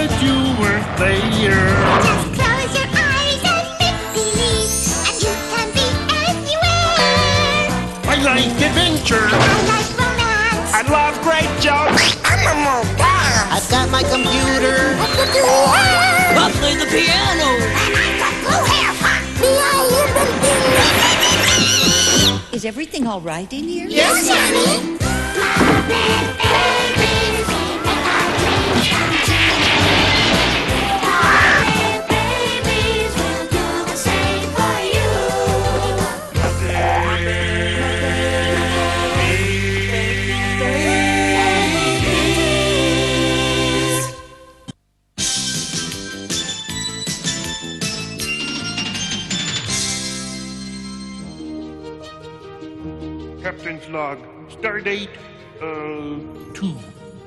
that you weren't there. Just close your eyes and make believe, and you can be anywhere. I like adventure. I like romance. I love great jokes. I'm a mobile. I've got my computer. I'll play the piano. And I've got blue hair, Pop. Is everything all right in here? Yes, Sammy. Babies, we make our dreams come true. Babies, we'll do the same for you. Captain's log. Stardate, 2.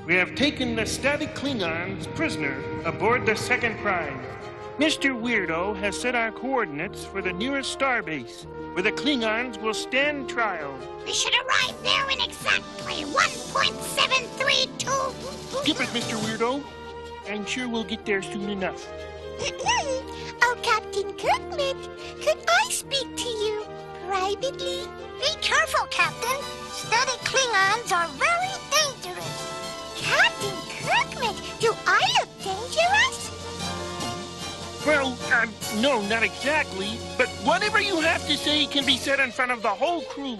We have taken the static Klingons prisoner aboard the second prize. Mr. Weirdo has set our coordinates for the nearest starbase, where the Klingons will stand trial. We should arrive there in exactly 1.732. Skip it, Mr. Weirdo. I'm sure we'll get there soon enough. Oh, Captain Kirkman, could I speak to you privately? Be careful, Captain. Static Klingons are very dangerous. Captain Kirkman, do I look dangerous? Well, no, not exactly. But whatever you have to say can be said in front of the whole crew.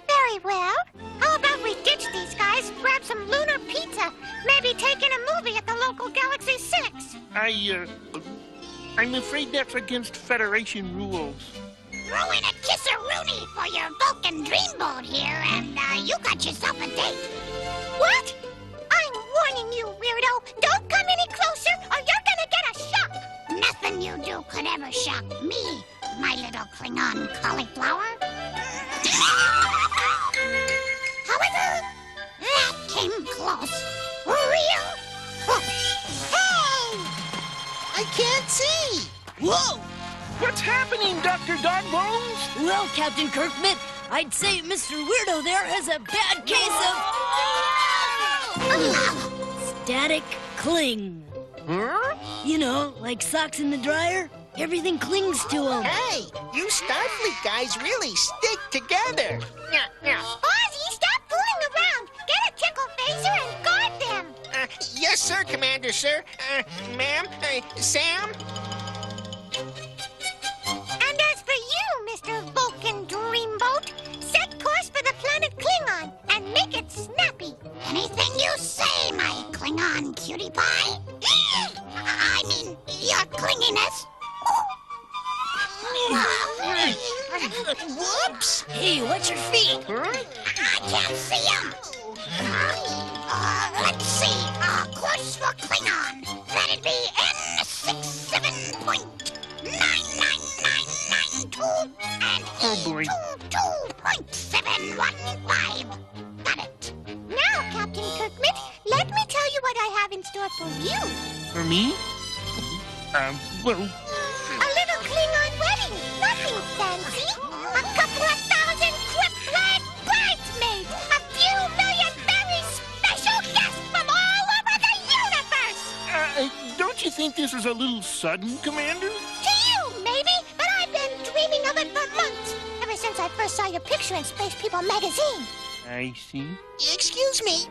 Very well. How about we ditch these guys, grab some lunar pizza, maybe take in a movie at the local Galaxy 6? I'm afraid that's against Federation rules. Throw in a kisser-rooney for your Vulcan dreamboat here, and you got yourself a date. What? I'm warning you, weirdo. Don't come any closer, or you're gonna get a shock. Nothing you do could ever shock me, my little Klingon cauliflower. However, that came close. Real close. Hey! I can't see. Whoa! What's happening, Dr. Dogbones? Well, Captain Kirkman, I'd say Mr. Weirdo there has a bad case of static cling. Huh? You know, like socks in the dryer. Everything clings to them. Hey, you Starfleet guys really stick together. Ozzy, stop fooling around. Get a tickle phaser and guard them. Yes, sir, Commander, sir. Ma'am, Sam? And as for you, Mr. Vulcan Dreamboat, set course for the planet Klingon and make it snappy. Anything you say, my Klingon cutie pie. I mean, your clinginess. Whoops! Hey, watch your feet. I can't see him. Let's see. Course for Klingon. That'd be N67.99992 and Oh, boy. E22.715. Got it. Now, Captain Kirkman, let me tell you what I have in store for you. For me? Well, A little Klingon wedding. Nothing fancy. A couple of thousand Krip-led bridesmaids. A few million very special guests from all over the universe. don't you think this is a little sudden, Commander? To you, maybe, but I've been dreaming of it for months. Ever since I first saw your picture in Space People magazine. I see. Excuse me.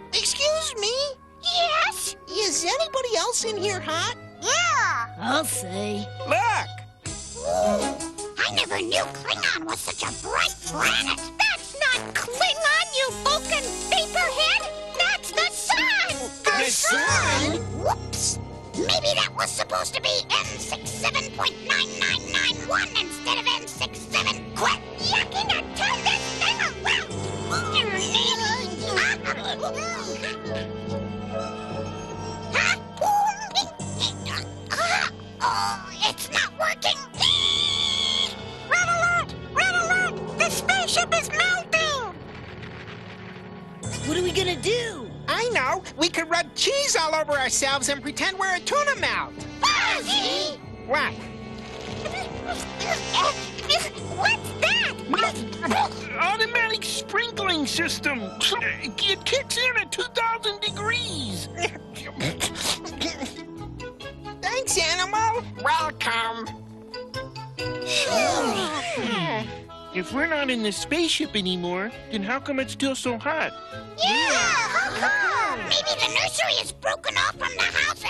Yes? Is anybody else in here hot? Yeah. I'll say. Look! I never knew Klingon was such a bright planet. That's not Klingon, you Vulcan vaporhead. That's the sun. The sun? Whoops. Maybe that was supposed to be N67.9991 instead of N67. Quit yucking and turn this thing around. Oh, it's not working. Red alert! Red alert! The spaceship is melting! What are we gonna do? I know. We could rub cheese all over ourselves and pretend we're a tuna melt. Fuzzy! What? What's that? Automatic sprinkling system. It kicks in at 2,000 degrees. welcome. If we're not in the spaceship anymore, then how come it's still so hot? Yeah, how come? Maybe the nursery is broken off from the house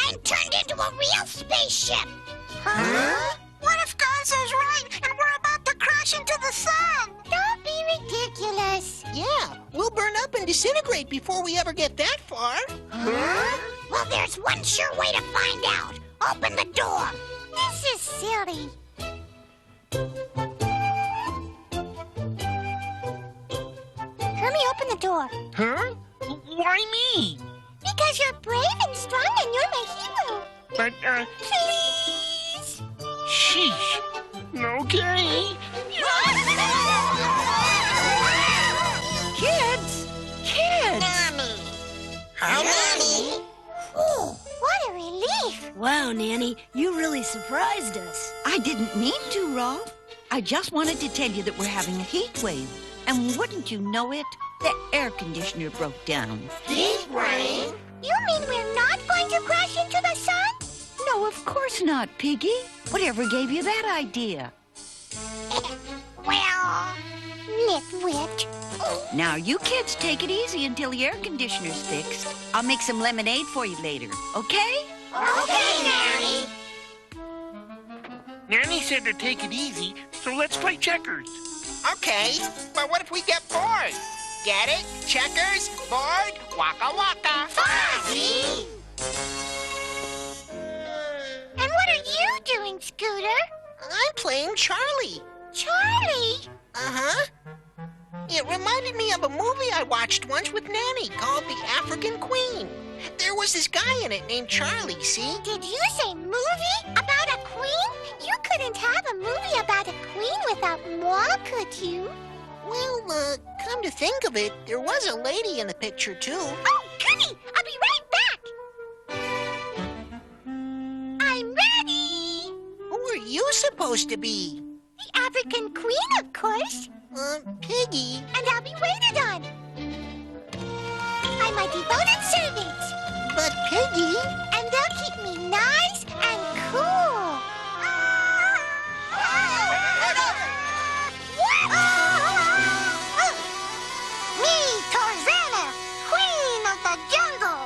and turned into a real spaceship. Huh? What if Gonzo's right and we're about to crash into the sun? Don't be ridiculous. Yeah, we'll burn up and disintegrate before we ever get that far. Huh? Well, there's one sure way to find out. Open the door. This is silly. Hermie, open the door. Huh? Why me? Because you're brave and strong and you're my hero. But, Please. sheesh. Okay. Kids! Kids! Nanny. Ooh, what a relief. Wow, Nanny, you really surprised us. I didn't mean to, Rolf. I just wanted to tell you that we're having a heat wave. And wouldn't you know it, the air conditioner broke down. Heat wave? You mean we're not going to crash into the sun? No, of course not, Piggy. Whatever gave you that idea? Well, nitwit. Now, you kids take it easy until the air conditioner's fixed. I'll make some lemonade for you later, okay? Okay, Nanny. Nanny said to take it easy, so let's play checkers. Okay, but what if we get bored? Get it? Checkers, bored, waka waka. Fuzzy! And what are you doing, Scooter? I'm playing Charlie. Charlie? Uh-huh. It reminded me of a movie I watched once with Nanny called The African Queen. There was this guy in it named Charlie, see? Did you say movie about a queen? You couldn't have a movie about a queen without moi, could you? Well, come to think of it, there was a lady in the picture, too. Oh, goody! I'll be right back. I'm ready. Who are you supposed to be? The African queen, of course. Piggy. And I'll be waited on. I'm a devoted servant. But Piggy... And they'll keep me nice and cool. Me, Tarzana, queen of the jungle.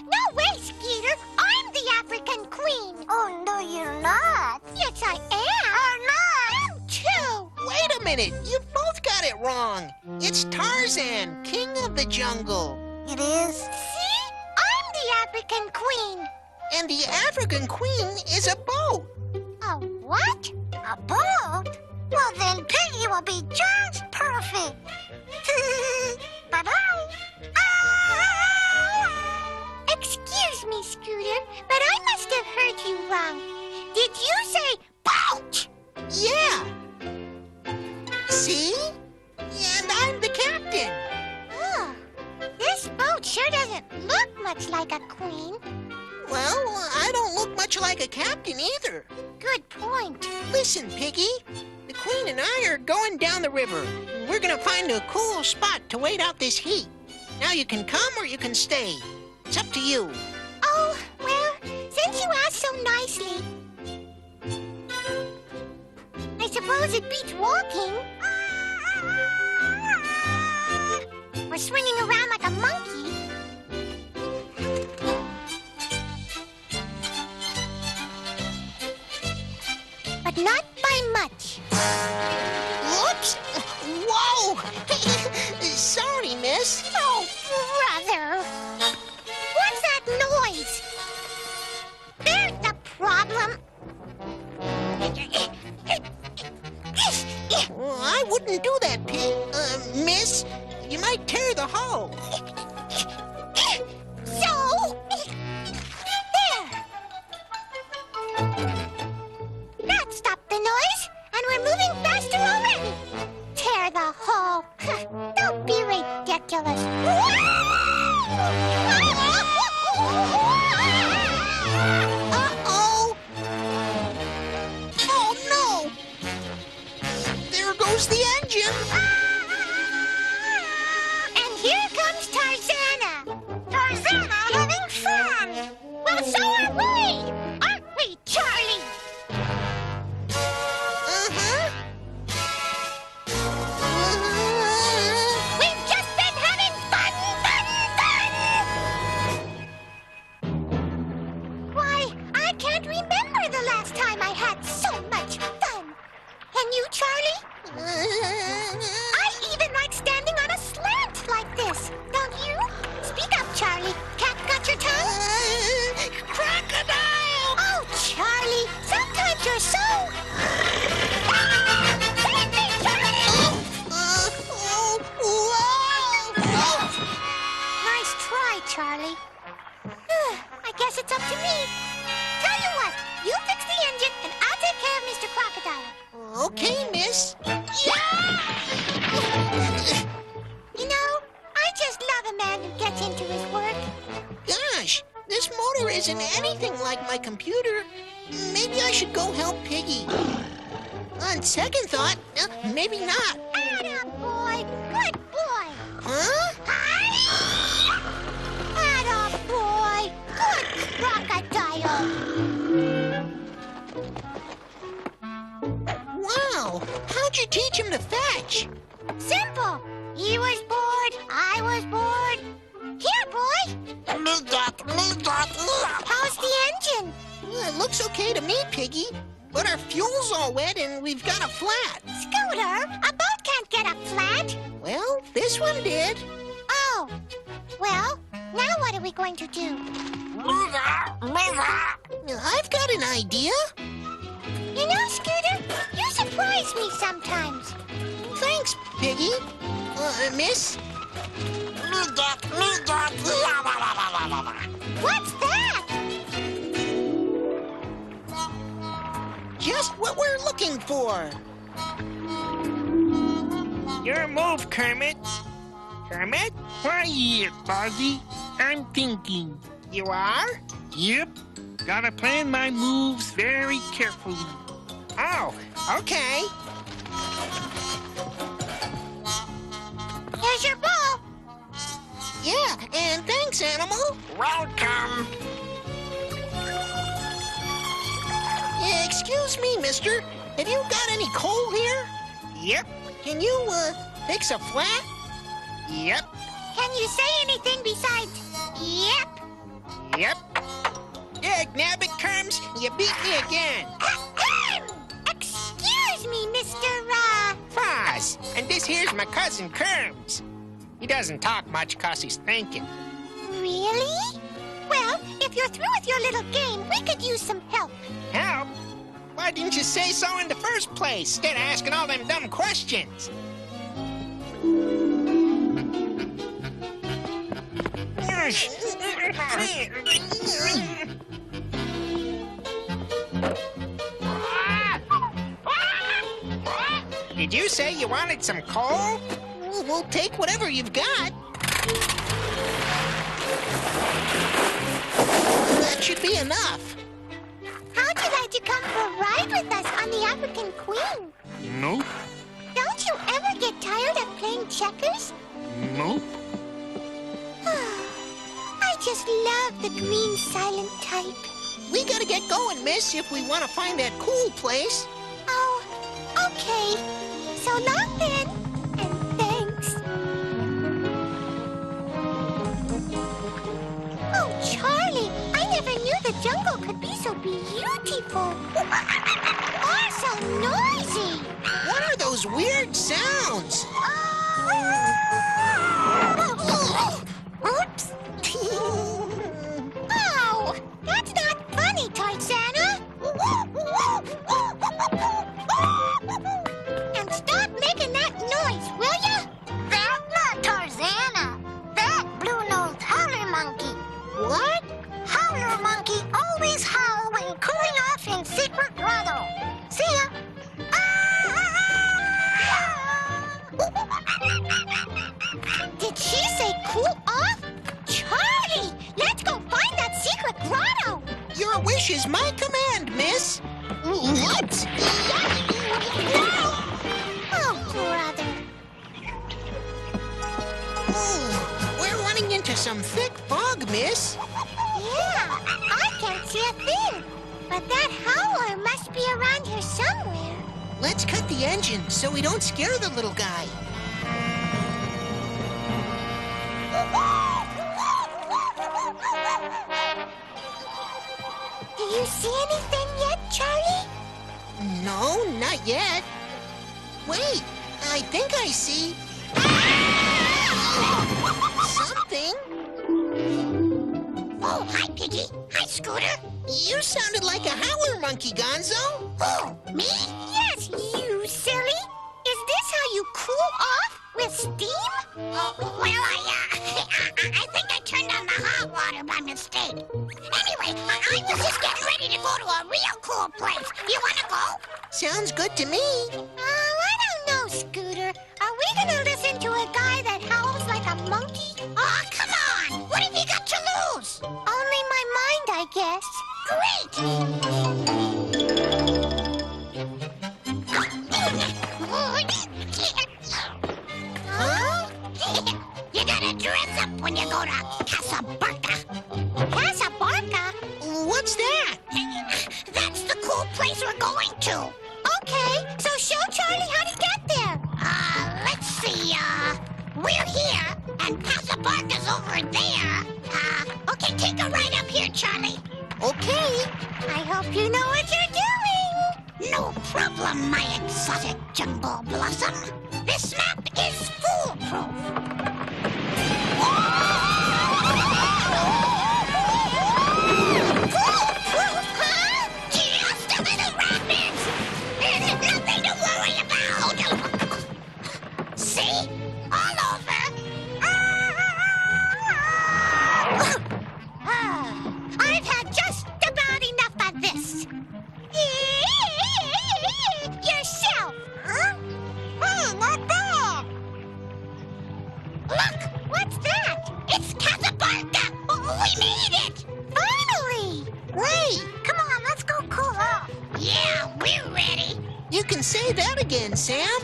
No way, Skeeter. I'm the African queen. Oh, no, you're not. Yes, I am. I'm not. Too. Wait a minute, you both got it wrong. It's Tarzan, king of the jungle. It is? See? I'm the African queen. And the African queen is a boat. A what? A boat? Well, then Piggy will be just perfect. Bye-bye. Excuse me, Scooter, but I must have heard you wrong. Did you say boat? Yeah. See? And I'm the captain. Oh, this boat sure doesn't look much like a queen. Well, I don't look much like a captain either. Good point. Listen, Piggy. The queen and I are going down the river. We're gonna find a cool spot to wait out this heat. Now you can come or you can stay. It's up to you. Oh, well, since you asked so nicely, I suppose it beats walking. Or swinging around like a monkey. But not by much. Whoops! Whoa! Sorry, miss. Oh, brother. What's that noise? There's the problem. Well, I wouldn't do that, miss. You might tear the hull. So, there. That stopped the noise, and we're moving faster already. Tear the hull. Don't be ridiculous. Uh-oh! Oh, no! There goes the engine. And here comes guess it's up to me. Tell you what, you fix the engine and I'll take care of Mr. Crocodile. Okay, miss. You know, I just love a man who gets into his work. Gosh, this motor isn't anything like my computer. Maybe I should go help Piggy. On second thought, maybe not. Atta boy, good boy. Huh? Atta boy, good crocodile. Wow, how'd you teach him to fetch? Simple. He was bored, I was bored. Here, boy. How's the engine? Well, it looks okay to me, Piggy. But our fuel's all wet and we've got a flat. Scooter, a boat can't get up flat. Well, this one did. Oh, well, now what are we going to do? I've got an idea. You know, Scooter, you surprise me sometimes. Thanks, Piggy. Miss? What's that? Just what we're looking for. Your move, Kermit. Kermit? Quiet, Fozzie. I'm thinking. You are? Yep. Gotta plan my moves very carefully. Oh, okay. Here's your ball. Yeah, and thanks, Animal. Welcome. Excuse me, mister. Have you got any coal here? Yep, Can you, fix a flat? yep, Can you say anything besides, yep? yep. Dag nabbit, Kerms, you beat me again. Excuse me, Mr. Foz, and this here's my cousin Kerms. He doesn't talk much 'cause he's thinking. Really? Well, if you're through with your little game, we could use some help. Help? Why didn't you say so in the first place, instead of asking all them dumb questions? Did you say you wanted some coal? We'll take whatever you've got. That should be enough. How'd you like to come for a ride with us on the African Queen? Nope. Don't you ever get tired of playing checkers? Nope. I just love the green silent type. We gotta get going, miss, if we want to find that cool place. Oh, okay. So long then, and thanks. Oh, Charlie, I never knew the jungle could be so beautiful. Or so noisy. What are those weird sounds? Oops. Oh, that's not funny, Tarzana. And stop making that noise, will ya? That's not Tarzana. That blue-nosed howler monkey. What? Howler monkey always howl when cooling off in secret grotto. See ya. Did she say cool off? Charlie, let's go find that secret grotto. Your wish is my command, miss. What? Oh, brother. Ooh, we're running into some thick fog, miss. Yeah, I can't see a thing. But that howler must be around here somewhere. Let's cut the engine so we don't scare the little guy. Do you see anything yet, Charlie? No, not yet. Wait, I think I see something. Oh, hi, Piggy. Hi, Scooter. You sounded like a howler monkey, Gonzo. Oh, me? Yes, you silly. Is this how you cool off with steam? Well, I think I turned on the hot water by mistake. Anyway, was just getting ready to go to a real cool place. You want to go? Sounds good to me. I don't know, Scooter. Are we gonna listen to a guy that howls like a monkey? Oh, come on! What have you got to lose? Only my mind, I guess. Great! Huh? You gotta dress up when you go to Casablanca. Casablanca? What's that? That's the cool place we're going to. Okay, so show Charlie how to get there. Let's see, we're here, and Casablanca's over there. Okay, take a ride up here, Charlie. Okay. I hope you know what you're doing. No problem, my exotic jumbo blossom. This map is foolproof. Foolproof, huh? Just a little rapids. Nothing to worry about. See? All over. I've had just about enough of this. Yourself. Huh? Hey, not bad. Look, what's that? It's Casablanca. We made it. Finally. Wait, come on, let's go cool off. Yeah, we're ready. You can say that again, Sam.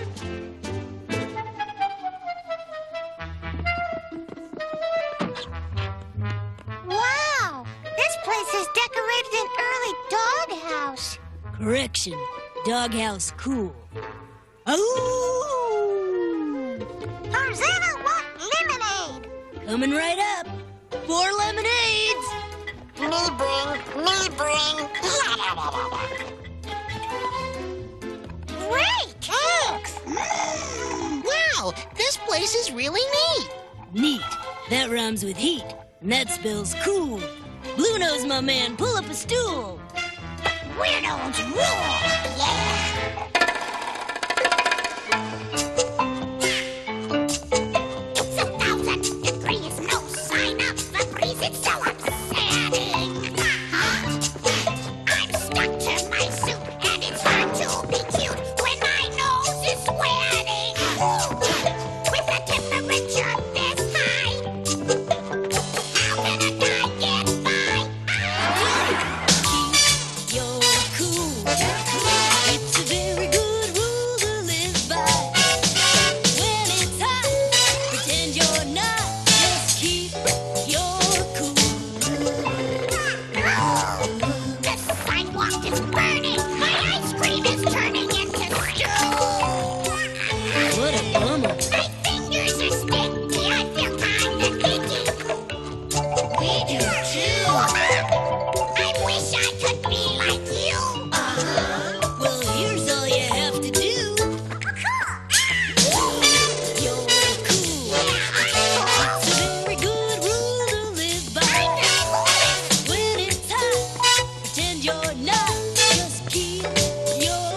Wow, this place is decorated in early doghouse. Correction. Doghouse cool. Oh! Tarzana want lemonade. Coming right up. 4 lemonades. Me bring. Great! Thanks! Wow, this place is really neat. Neat. That rhymes with heat, and that spells cool. Blue Nose, my man, pull up a stool. Weirdos rule! Yeah! It's 1,000 degrees, no sign of a breeze. It's so upsetting. Huh? I'm stuck to my suit, and it's hard to be cute when my nose is sweating. With a temperature this high, how can a guy get by? Keep your cool. It's a very good rule to live by. When it's hot, pretend you're not. Just keep your cool. The sidewalk is burning. My ice cream is turning into stew. What a bummer. My fingers are sticky. I feel kind of icky. We do too. I wish I could be like you. Well, here's all you have to do. You're cool. It's a very good rule to live by. When it's hot, pretend you're not. Just keep your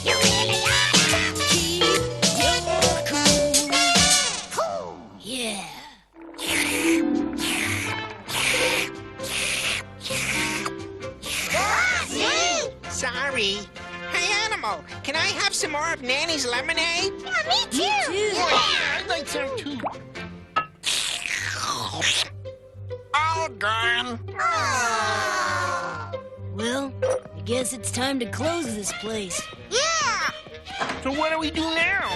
You really are cool. cool. Yeah. See? Sorry. Hey, Animal, can I have some more of Nanny's lemonade? Yeah, me too. I'd like some too. All gone. Well, I guess it's time to close this place. Yeah. So what do we do now?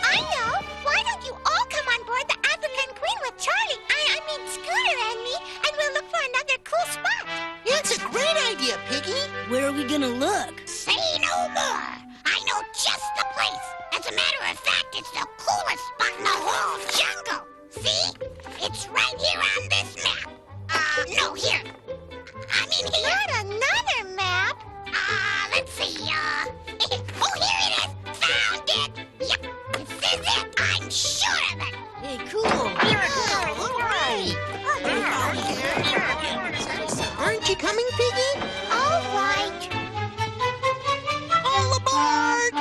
I know. Why don't you all come on board the African Queen with Charlie? I mean Scooter and me, and we'll look for another cool spot. That's a great idea, Piggy. Where are we gonna look? Say no more. I know just the place. As a matter of fact, it's the coolest spot in the whole jungle. See? It's right here on this map. No, here. I mean here. Not another map. Let's see, oh, here it is. Found it. Yep, this is it. I'm sure of it. Hey, cool. All right. Aren't you coming, Piggy? All right. All aboard!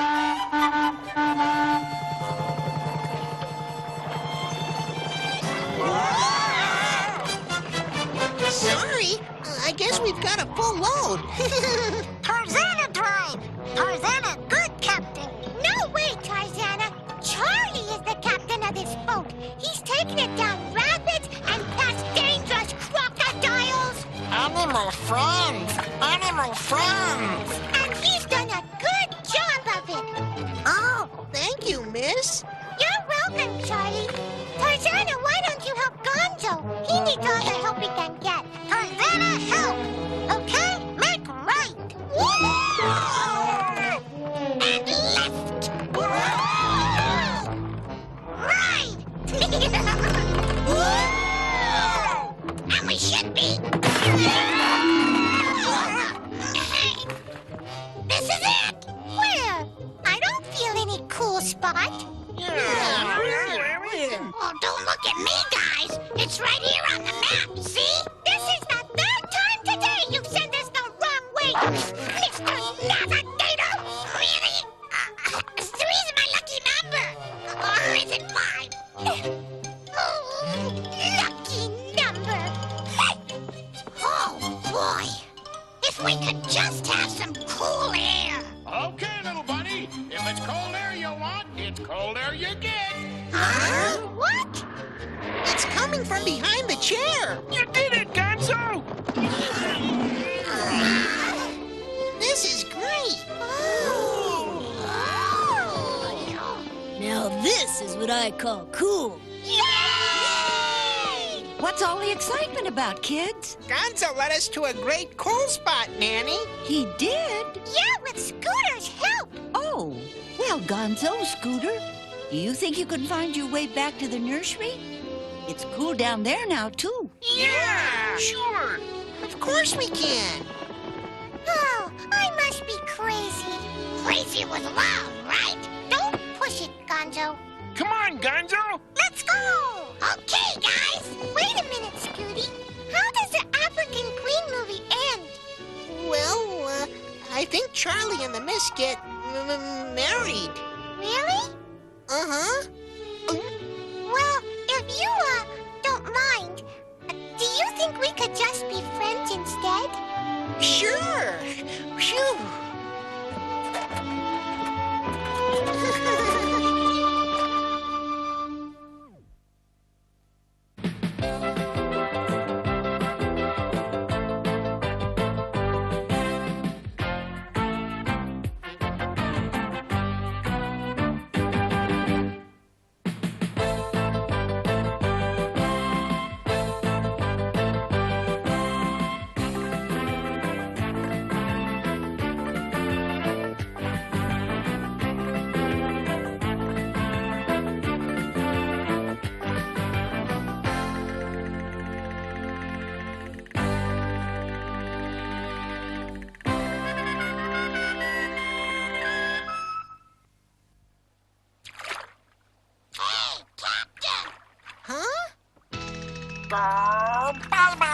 Sorry, I guess we've got a full load. Tarzana drive! Tarzana, good captain! No way, Tarzana! Charlie is the captain of this boat. He's taking it down rapids and past dangerous crocodiles. Animal friends! Animal friends! And he's done a good job of it. Oh, thank you, miss. You're welcome, Charlie. Tarzana, why don't you help Gonzo? He needs all the help he can get. Tarzana, help! Okay, make right! And left! Right! And we should be... This is it! Where? I don't feel any cool spot. Oh, don't look at me, guys. It's right here on the map, see? This is the third time today you've sent us the wrong way, Mr. Navigator. Really? Three's my lucky number. Or is it 5? Oh, lucky number. Oh, boy. If we could just have some cool air. Okay, little buddy. If it's cold air you want, it's cold air you get. Huh? What? It's coming from behind the chair. You did it, Gonzo! This is great. Now this is what I call cool. Yay! What's all the excitement about, kids? Gonzo led us to a great cool spot, Nanny. He did? Yeah, with Scooter's help. Oh, well, Gonzo, Scooter, do you think you can find your way back to the nursery? It's cool down there now, too. Yeah, sure. Of course we can. Oh, I must be crazy. Crazy with love, right? Don't push it, Gonzo. Come on, Gonzo. Let's go! Okay, guys. Wait a minute, Scooty. How does the African Queen movie end? Well, I think Charlie and the miss get married. Really? Uh-huh. Well, if you, don't mind, do you think we could just be friends instead? Sure. Phew. Hey, Captain! Huh? Bye-bye.